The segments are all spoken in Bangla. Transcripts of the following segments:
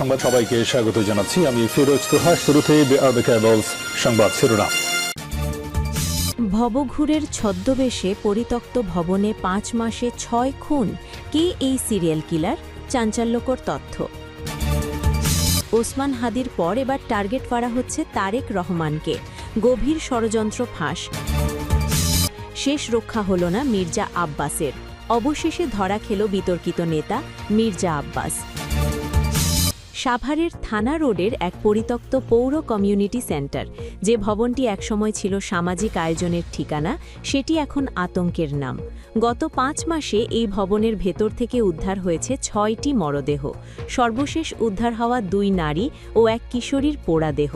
সংবাদ সবাইকে স্বাগত জানাচ্ছি। আমি ফিরোজ তোহা। শুরুতেই সংবাদ শিরোনাম। ভবঘুরের ছদ্মবেশে পরিত্যক্ত ভবনে ৫ মাসে ৬ খুন। কে এই সিরিয়াল কিলার? চাঞ্চল্যকর তথ্য। ওসমান হাদির পর এবার টার্গেট করা হচ্ছে তারেক রহমানকে। গভীর ষড়যন্ত্র ফাঁস। শেষ রক্ষা হল না মির্জা আব্বাসের। অবশেষে ধরা খেল বিতর্কিত নেতা মির্জা আব্বাস। সাভারের থানা রোডের এক পরিত্যক্ত পৌর কমিউনিটি সেন্টার, যে ভবনটি একসময় ছিল সামাজিক আয়োজনের ঠিকানা, সেটি এখন আতঙ্কের নাম। গত ৫ মাসে এই ভবনের ভেতর থেকে উদ্ধার হয়েছে ৬টি মরদেহ। সর্বশেষ উদ্ধার হওয়া ২ নারী ও এক কিশোরীর পোড়া দেহ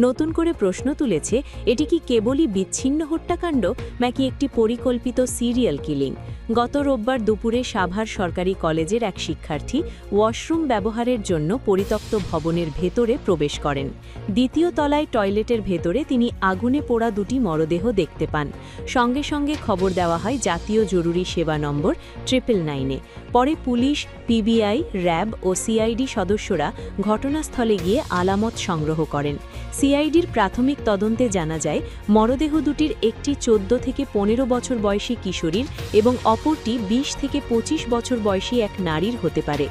নতুন করে প্রশ্ন তুলেছে, এটি কি কেবলই বিচ্ছিন্ন হত্যাকাণ্ড নাকি একটি পরিকল্পিত সিরিয়াল কিলিং? গত রোববার দুপুরে সাভার সরকারি কলেজের এক শিক্ষার্থী ওয়াশরুম ব্যবহারের জন্য পরিত্যক্ত ভবনের ভেতরে প্রবেশ করেন। দ্বিতীয় তলায় টয়লেটের ভেতরে তিনি আগুনে পোড়া ২টি মরদেহ দেখতে পান। সঙ্গে সঙ্গে খবর দেওয়া হয় জাতীয় জরুরি সেবা নম্বর 999-এ। পরে পুলিশ, পিবিআই, র্যাব ও সিআইডি সদস্যরা ঘটনাস্থলে গিয়ে আলামত সংগ্রহ করেন। সিআইডির প্রাথমিক তদন্তে জানা যায়, মরদেহ দুটির একটি ১৪ থেকে ১৫ বছর বয়সী কিশোরীর এবং অপরটি ২০ থেকে ২৫ বছর বয়সী এক নারীর হতে পারে।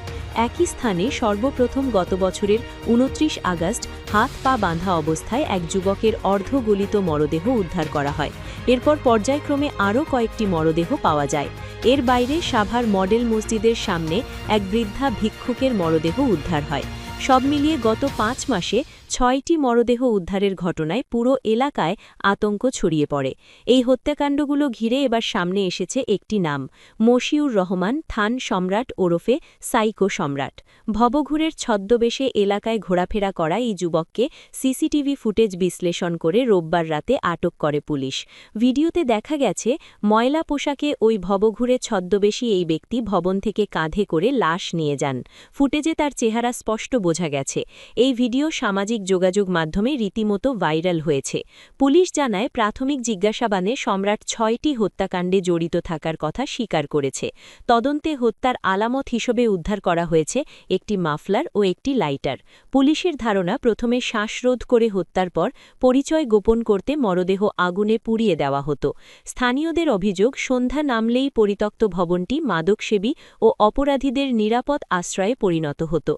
একই স্থানে সর্বপ্রথম গত বছরের ২৯ আগস্ট হাত পা বাঁধা অবস্থায় এক যুবকের অর্ধগলিত মরদেহ উদ্ধার করা হয়। এরপর পর্যায়ক্রমে আরও কয়েকটি মরদেহ পাওয়া যায়। এর বাইরে সাভার মডেল মসজিদের সামনে এক বৃদ্ধা ভিক্ষুকের মরদেহ উদ্ধার হয়। সব মিলিয়ে গত ৫ মাসে ৬টি মরদেহ উদ্ধারের ঘটনায় পুরো এলাকায় আতঙ্ক ছড়িয়ে পড়ে। এই হত্যাকাণ্ডগুলো ঘিরে এবার সামনে এসেছে একটি নাম, মশিউর রহমান, থান সম্রাট ওরফে সাইকো সম্রাট। ভবঘুরের ছদ্মবেশে এলাকায় ঘোরাফেরা করা এই যুবককে সিসিটিভি ফুটেজ বিশ্লেষণ করে রোববার রাতে আটক করে পুলিশ। ভিডিওতে দেখা গেছে, ময়লা পোশাকে ওই ভবঘুরে ছদ্মবেশী এই ব্যক্তি ভবন থেকে কাঁধে করে লাশ নিয়ে যান। ফুটেজে তার চেহারা স্পষ্ট বোঝা গেছে। এই ভিডিও সামাজিক যোগাযোগ মাধ্যমে রীতিমতো ভাইরাল হয়েছে। পুলিশ জানায়, প্রাথমিক জিজ্ঞাসাবাদে সম্রাট ৬টি হত্যাকাণ্ডে জড়িত থাকার কথা স্বীকার করেছে। তদন্তে হত্যার আলামত হিসেবে উদ্ধার করা হয়েছে একটি মাফলার ও একটি লাইটার। পুলিশের ধারণা, প্রথমে শ্বাসরোধ করে হত্যার পর পরিচয় গোপন করতে মরদেহ আগুনে পুড়িয়ে দেওয়া হতো। স্থানীয়দের অভিযোগ, সন্ধ্যা নামলেই পরিত্যক্ত ভবনটি মাদকসেবী ও অপরাধীদের নিরাপদ আশ্রয়ে পরিণত হতো।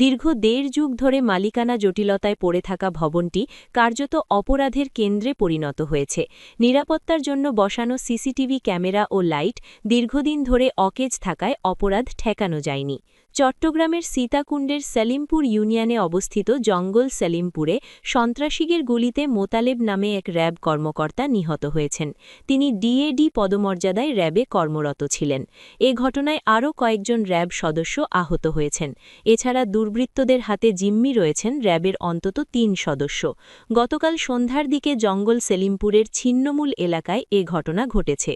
দীর্ঘ ১.৫ যুগ ধরে মালিকানা জটিলতায় পড়ে থাকা ভবনটি কার্যত অপরাধের কেন্দ্রে পরিণত হয়েছে। নিরাপত্তার জন্য বসানো সিসিটিভি ক্যামেরা ও লাইট দীর্ঘদিন ধরে অকেজ থাকায় অপরাধ ঠেকানো যায়নি। চট্টগ্রামের সীতাকুণ্ডের সেলিমপুর ইউনিয়নে অবস্থিত জঙ্গল সেলিমপুরে সন্ত্রাসীদের গুলিতে মোতালেব নামে এক র্যাব কর্মকর্তা নিহত হয়েছেন। তিনি ডিএডি পদমর্যাদায় র্যাবে কর্মরত ছিলেন। এ ঘটনায় আরও কয়েকজন র্যাব সদস্য আহত হয়েছেন। এছাড়া দুর্বৃত্তদের হাতে জিম্মি রয়েছেন র্যাবের অন্তত ৩ সদস্য। গতকাল সন্ধ্যার দিকে জঙ্গল সেলিমপুরের ছিন্নমূল এলাকায় এ ঘটনা ঘটেছে।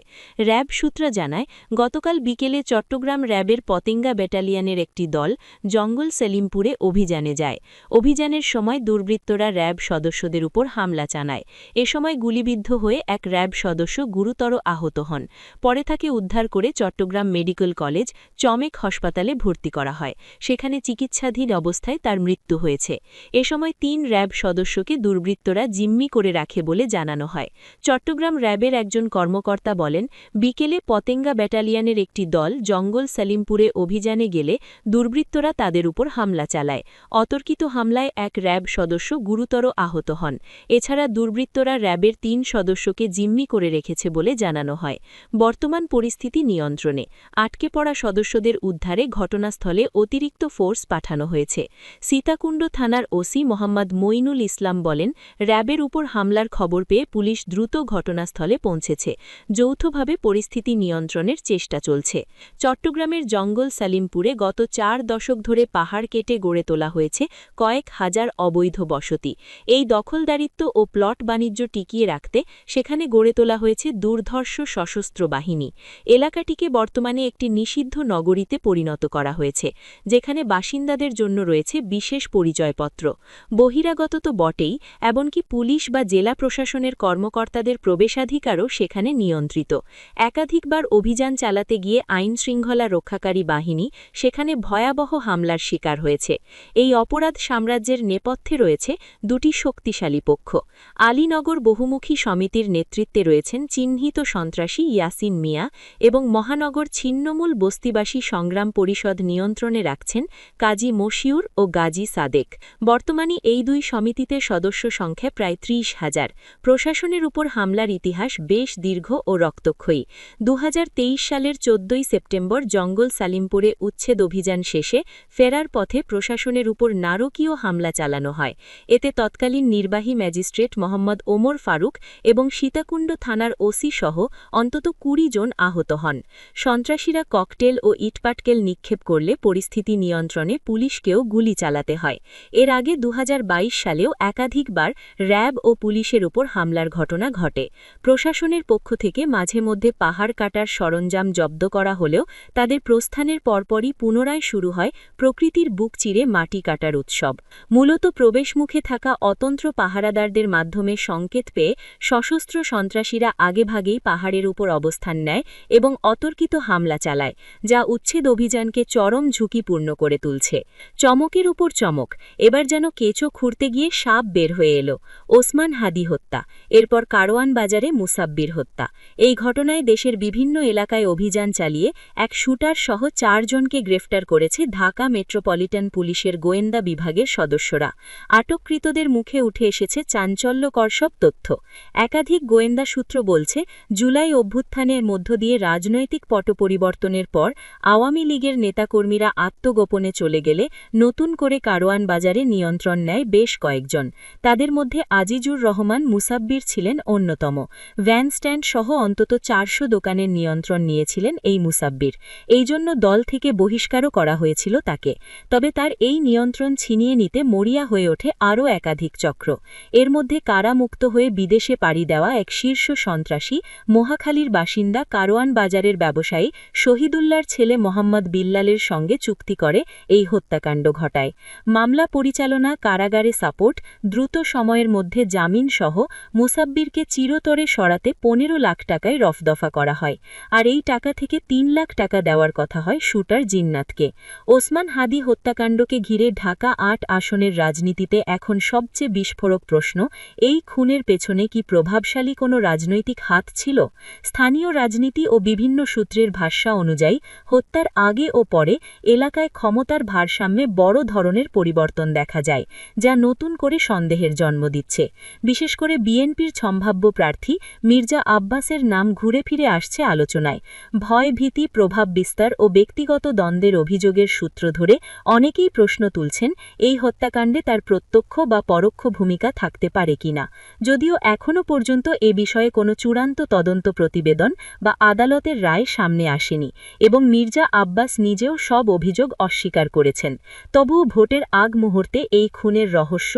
র্যাব সূত্র জানায়, গতকাল বিকেলে চট্টগ্রাম র্যাবের পতেঙ্গা ব্যাটালিয়নের একটি দল জঙ্গল সেলিমপুরে অভিযানে যায়। অভিযানের সময় দুর্বৃত্তরা র্যাব সদস্যদের উপর হামলা চালায়। এ সময় গুলিবিদ্ধ হয়ে এক র্যাব সদস্য গুরুতর আহত হন। পরে তাকে উদ্ধার করে চট্টগ্রাম মেডিকেল কলেজ চমেক হাসপাতালে ভর্তি করা হয়। সেখানে চিকিৎসাধীন অবস্থায় তার মৃত্যু হয়েছে। এ সময় ৩ র্যাব সদস্যকে দুর্বৃত্তরা জিম্মি করে রাখে বলে জানানো হয়। চট্টগ্রাম র্যাবের একজন কর্মকর্তা বলেন, বিকেলে পতেঙ্গা ব্যাটালিয়নের একটি দল জঙ্গল সেলিমপুরে অভিযানে গেলে দুর্বৃত্তরা তাদের উপর হামলা চালায়। অতর্কিত হামলায় এক র্যাব সদস্য গুরুতর আহত হন। এছাড়া দুর্বৃত্তরা র্যাবের ৩ সদস্যকে জিম্মি করে রেখেছে বলে জানানো হয়। বর্তমান পরিস্থিতি নিয়ন্ত্রণে। আটকে পড়া সদস্যদের উদ্ধারে ঘটনাস্থলে অতিরিক্ত ফোর্স পাঠানো হয়েছে। সীতাকুণ্ড থানার ওসি মোহাম্মদ মইনুল ইসলাম বলেন, র্যাবের উপর হামলার খবর পেয়ে পুলিশ দ্রুত ঘটনাস্থলে পৌঁছেছে। যৌথভাবে পরিস্থিতি নিয়ন্ত্রণের চেষ্টা চলছে। চট্টগ্রামের জঙ্গল সেলিমপুরে গত ৪ দশক ধরে পাহাড় কেটে গড়ে তোলা হয়েছে কয়েক হাজার অবৈধ বসতি। এই দখলদারিত্ব ও প্লট বাণিজ্য টিকিয়ে রাখতে সেখানে গড়ে তোলা হয়েছে দুর্ধর্ষ সশস্ত্র বাহিনী। এলাকাটিকে বর্তমানে একটি নিষিদ্ধ নগরীতে পরিণত করা হয়েছে, যেখানে বাসিন্দাদের জন্য রয়েছে বিশেষ পরিচয়পত্র। বহিরাগত তো বটেই, এমনকি পুলিশ বা জেলা প্রশাসনের কর্মকর্তাদের প্রবেশাধিকারও সেখানে নিয়ন্ত্রিত। একাধিকবার অভিযান চালাতে গিয়ে আইনশৃঙ্খলা রক্ষাকারী বাহিনী সেখানে ভয়াবহ হামলার শিকার হয়েছে। এই অপরাধ সাম্রাজ্যের নেপথ্যে রয়েছে দুটি শক্তিশালী পক্ষ। আলীনগর বহুমুখী সমিতির নেতৃত্বে রয়েছেন চিহ্নিত সন্ত্রাসী ইয়াসিন মিয়া এবং মহানগর ছিন্নমূল বস্তিবাসী সংগ্রাম পরিষদ নিয়ন্ত্রণে রাখছেন কাজী মশিউর ও গাজী সাদেক। বর্তমানে এই দুই সমিতিতে সদস্য সংখ্যা প্রায় ৩০,০০০। প্রশাসনের উপর হামলার ইতিহাস বেশ দীর্ঘ ও রক্তক্ষয়ী। ২০২৩ সালের ১৪ সেপ্টেম্বর জঙ্গল সালিমপুরে উচ্ছেদ অভিযান শেষে ফেরার পথে প্রশাসনের উপর নারকীয় হামলা চালানো হয়। এতে তৎকালীন নির্বাহী ম্যাজিস্ট্রেট মোহাম্মদ ওমর ফারুক এবং সীতাকুণ্ড থানার ওসি সহ অন্তত ২০ জন আহত হন। সন্ত্রাসীরা ককটেল ও ইটপাটকেল নিক্ষেপ করলে পরিস্থিতি নিয়ন্ত্রণে পুলিশকেও গুলি চালাতে হয়। এর আগে ২০২২ সালেও একাধিকবার র্যাব ও পুলিশের উপর হামলার ঘটনা ঘটে। প্রশাসনের পক্ষ থেকে মাঝে মধ্যে পাহাড় কাটার সরঞ্জাম জব্দ করা হলেও তাদের প্রস্থানের পরপরই পুনরায় শুরু হয় প্রকৃতির বুক চিরে মাটি কাটার উৎসব। মূলত প্রবেশমুখে থাকা অতন্ত্র পাহারাদারদের মাধ্যমে সংকেত পেয়ে সশস্ত্র সন্ত্রাসীরা আগেভাগেই পাহাড়ের উপর অবস্থান নেয় এবং অতর্কিত হামলা চালায়, যা উচ্ছেদ অভিযানকে চরম ঝুঁকিপূর্ণ করে তুলছে। চমকের উপর চমক, এবার যেন কেঁচো খুঁড়তে গিয়ে সাপ বের হয়ে এলো। ওসমান হাদি হত্যা, এরপর কারওয়ান বাজারে মুসাব্বির হত্যা। এই ঘটনায় দেশের বিভিন্ন এলাকায় অভিযান চালিয়ে এক শুটার সহ ৪ জনকে গ্রেফতার করেছে ঢাকা মেট্রোপলিটন পুলিশের গোয়েন্দা বিভাগের সদস্যরা। আটককৃতদের মুখে উঠে এসেছে চাঞ্চল্যকর সব তথ্য। একাধিক গোয়েন্দা সূত্র বলছে, জুলাই অভ্যুত্থানের মধ্য দিয়ে রাজনৈতিক পট পরিবর্তনের পর আওয়ামী লীগের নেতাকর্মীরা আত্মগোপনে চলে গেলে নতুন করে কারওয়ান বাজারে নিয়ন্ত্রণ নেয় বেশ কয়েকজন। তাদের মধ্যে আজিজুর রহমান মুসাব্বির ছিলেন অন্যতম। ভ্যান স্ট্যান্ড সহ অন্তত ৪০০ দোকানের নিয়ন্ত্রণ নিয়েছিলেন এই মুসাব্বির। এই জন্য দল থেকে বহিষ্কারও করা হয়েছিল তাকে। তবে তার এই নিয়ন্ত্রণ ছিনিয়ে নিতে মরিয়া হয়ে ওঠে আরও একাধিক চক্র। এর মধ্যে কারামুক্ত হয়ে বিদেশে পাড়ি দেওয়া এক শীর্ষ সন্ত্রাসী, মহাখালীর বাসিন্দা কারওয়ান বাজারের ব্যবসায়ী শহীদুল্লাহর ছেলে মোহাম্মদ বিল্লালের সঙ্গে চুক্তি করে এই হত্যাকাণ্ড ঘটায়। মামলা পরিচালনা, কারাগারে সাপোর্ট, দ্রুত সময়ের মধ্যে জামিন সহ মুসাব্বিরকে চিরতরে সরাতে ১৫ লাখ টাকায় রফদফা করা হয়। আর এই টাকা থেকে ৩ লাখ টাকা দেওয়ার কথা হয় শুটার জিন্নাতকে। ওসমান হাদি হত্যাকাণ্ডকে ঘিরে ঢাকা ৮ আসনের রাজনীতিতে এখন সবচেয়ে বিস্ফোরক প্রশ্ন, এই খুনের পেছনে কি প্রভাবশালী কোনো রাজনৈতিক হাত ছিল? স্থানীয় রাজনীতি ও বিভিন্ন সূত্রের ভাষ্য অনুযায়ী হত্যার আগে ও পরে এলাকায় ক্ষমতার ভারসাম্যে বড় ধরনের পরিবর্তন দেখা যায়, যা নতুন করে সন্দেহের জন্ম দিচ্ছে। বিশেষ করে বিএনপির সম্ভাব্য প্রার্থী মির্জা আব্বাসের নাম ঘুরে ফিরে আসছে আলোচনায়। ভয়, ভীতি, প্রভাব বিস্তার ও ব্যক্তিগত দ্বন্দ্বের অভিযোগের সূত্র ধরে অনেকেই প্রশ্ন তুলছেন, এই হত্যাকাণ্ডে তার প্রত্যক্ষ বা পরোক্ষ ভূমিকা থাকতে পারে কিনা। যদিও এখনও পর্যন্ত এ বিষয়ে কোনো চূড়ান্ত তদন্ত প্রতিবেদন বা আদালতের রায় সামনে আসেনি এবং মির্জা আব্বাস নিজেও সব অভিযোগ অস্বীকার করেছেন। তবুও ভোটের আগ মুহূর্তে এই খুনের রহস্য,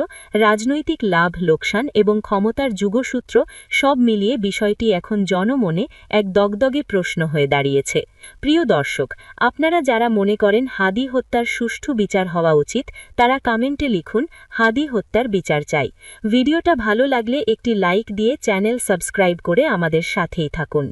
রাজনৈতিক লাভ লোকসান এবং ক্ষমতার যুগসূত্র সব মিলিয়ে বিষয়টি এখন জনমনে এক দগদগে প্রশ্ন হয়ে দাঁড়িয়েছে। প্রিয় দর্শক, আপনারা যারা মনে করেন হাদি হত্যার সুষ্ঠু বিচার হওয়া উচিত, তারা কমেন্টে লিখুন, হাদি হত্যার বিচার চাই। ভিডিওটা ভালো লাগলে একটি লাইক দিয়ে চ্যানেল সাবস্ক্রাইব করে আমাদের সাথেই থাকুন।